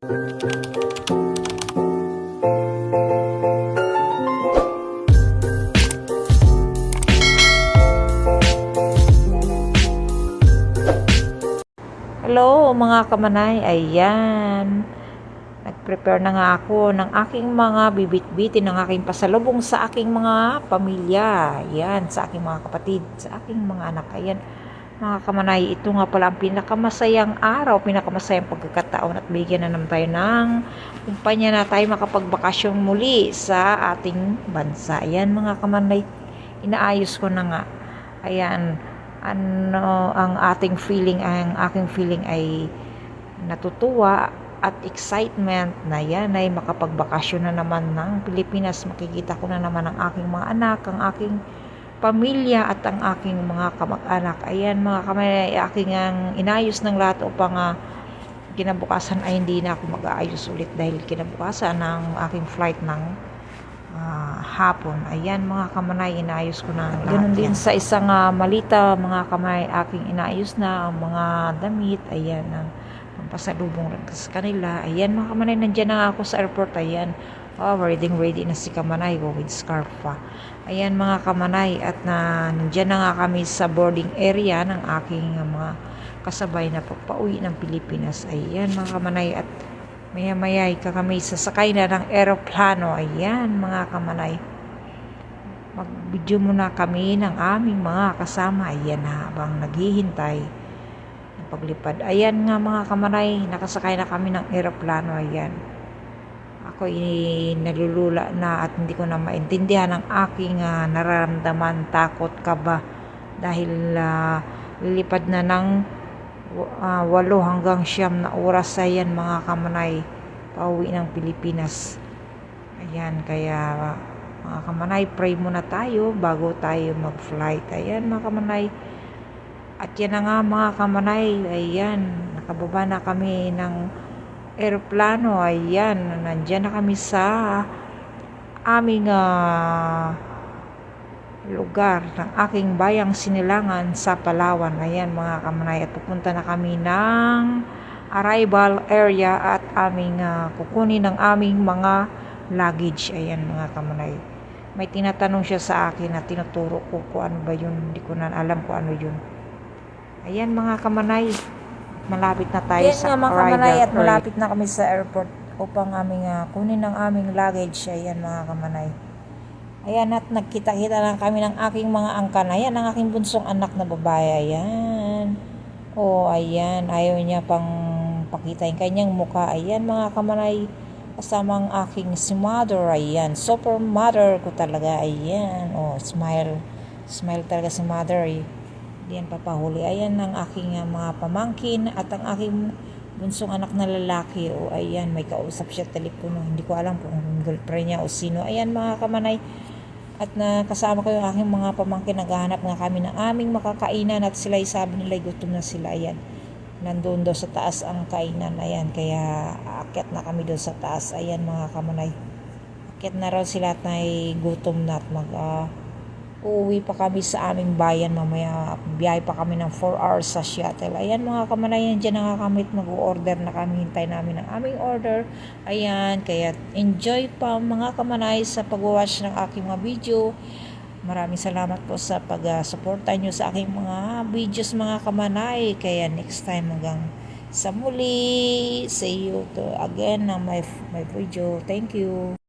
Hello mga kamanay, ayan. Nag-prepare na nga ako ng aking mga bibit-bitin, ng aking pasalubong sa aking mga pamilya. Ayan, sa aking mga kapatid, sa aking mga anak. Ayan, mga kamanay, ito nga pala ang pinakamasayang araw, pinakamasayang pagkakataon at bigyan na naman tayo ng kumpanya na tayo makapagbakasyon muli sa ating bansa. Ayan mga kamanay, inaayos ko na nga. Ayan, ang aking feeling ay natutuwa at excitement na yan ay makapagbakasyon na naman ng Pilipinas. Makikita ko na naman ang aking mga anak, ang aking pamilya at ang aking mga kamag-anak. Ayan mga kamay, aking inayos ng lahat upang kinabukasan ay hindi na ako mag-aayos ulit dahil kinabukasan ng aking flight ng hapon. Ayan mga kamanay, inaayos ko na lahat. Ganun din sa isang malita mga kamay, aking inaayos na ang mga damit. Ayan, ang pasalubong sa kanila. Ayan mga kamanay, nandiyan na ako sa airport. Ayan, ready na si kamanay with scarf pa. Ayan mga kamanay, at nandiyan na nga kami sa boarding area ng aking mga kasabay na papauwi ng Pilipinas. Ayan mga kamanay, at maya-maya kami sasakay na ng eroplano. Ayan mga kamanay, mag-video muna kami ng aming mga kasama. Ayan, habang naghihintay ng paglipad. Ayan nga mga kamanay, nakasakay na kami ng eroplano. Ayan, ako nalulula na at hindi ko na maintindihan ang aking nararamdaman, takot, kaba, dahil lilipad na ng 8 hanggang 9 na oras. Ayan mga kamanay, pauwi ng Pilipinas. Ayan, kaya mga kamanay, pray muna tayo bago tayo mag-flight. Ayan mga kamanay, at yan na nga mga kamanay, ayan, nakababa na kami ng eroplano. Ayan, nandyan na kami sa aming lugar ng aking bayang Sinilangan sa Palawan. Ayan mga kamanay, at pupunta na kami ng arrival area at aming kukunin ng aming mga luggage. Ayan mga kamanay, may tinatanong siya sa akin na tinuturo ko kung ano ba yun, hindi ko na alam kung ano yun. Ayan mga kamanay, malapit na tayo sa arrival area. At malapit na kami sa airport upang aming kunin ng aming luggage. Ayan mga kamanay, ayan, at nagkita-kita lang kami ng aking mga angkan. Ayan, ang aking bunsong anak na babae. Ayan, ayan, ayaw niya pang pakita yung kanyang mukha. Ayan mga kamanay, kasama ang aking si mother. Ayan, super mother ko talaga. Ayan, smile talaga si mother. Hindi yan papahuli. Ayan ang aking mga pamangkin at ang aking bunsong anak na lalaki. Ayan, may kausap siya telepono. Hindi ko alam kung girlfriend niya o sino. Ayan mga kamanay, at kasama ko yung aking mga pamangkin. Naghahanap nga kami ng aming makakainan at sila sabi nila gutom na sila. Ayan, nandoon daw sa taas ang kainan. Ayan, kaya aakyat na kami doon sa taas. Ayan mga kamanay, aakyat na raw sila at gutom na, at uuwi pa kami sa aming bayan mamaya. Biyahe pa kami ng 4 hours sa shuttle. Ayan mga kamanay, dyan na nga kami, mag-order na kami, hintay namin ang aming order. Ayan, kaya enjoy pa mga kamanay sa pag-watch ng aking mga video. Maraming salamat po sa pag-suporta nyo sa aking mga videos mga kamanay. Kaya next time, hanggang sa muli, see you again na my video. Thank you.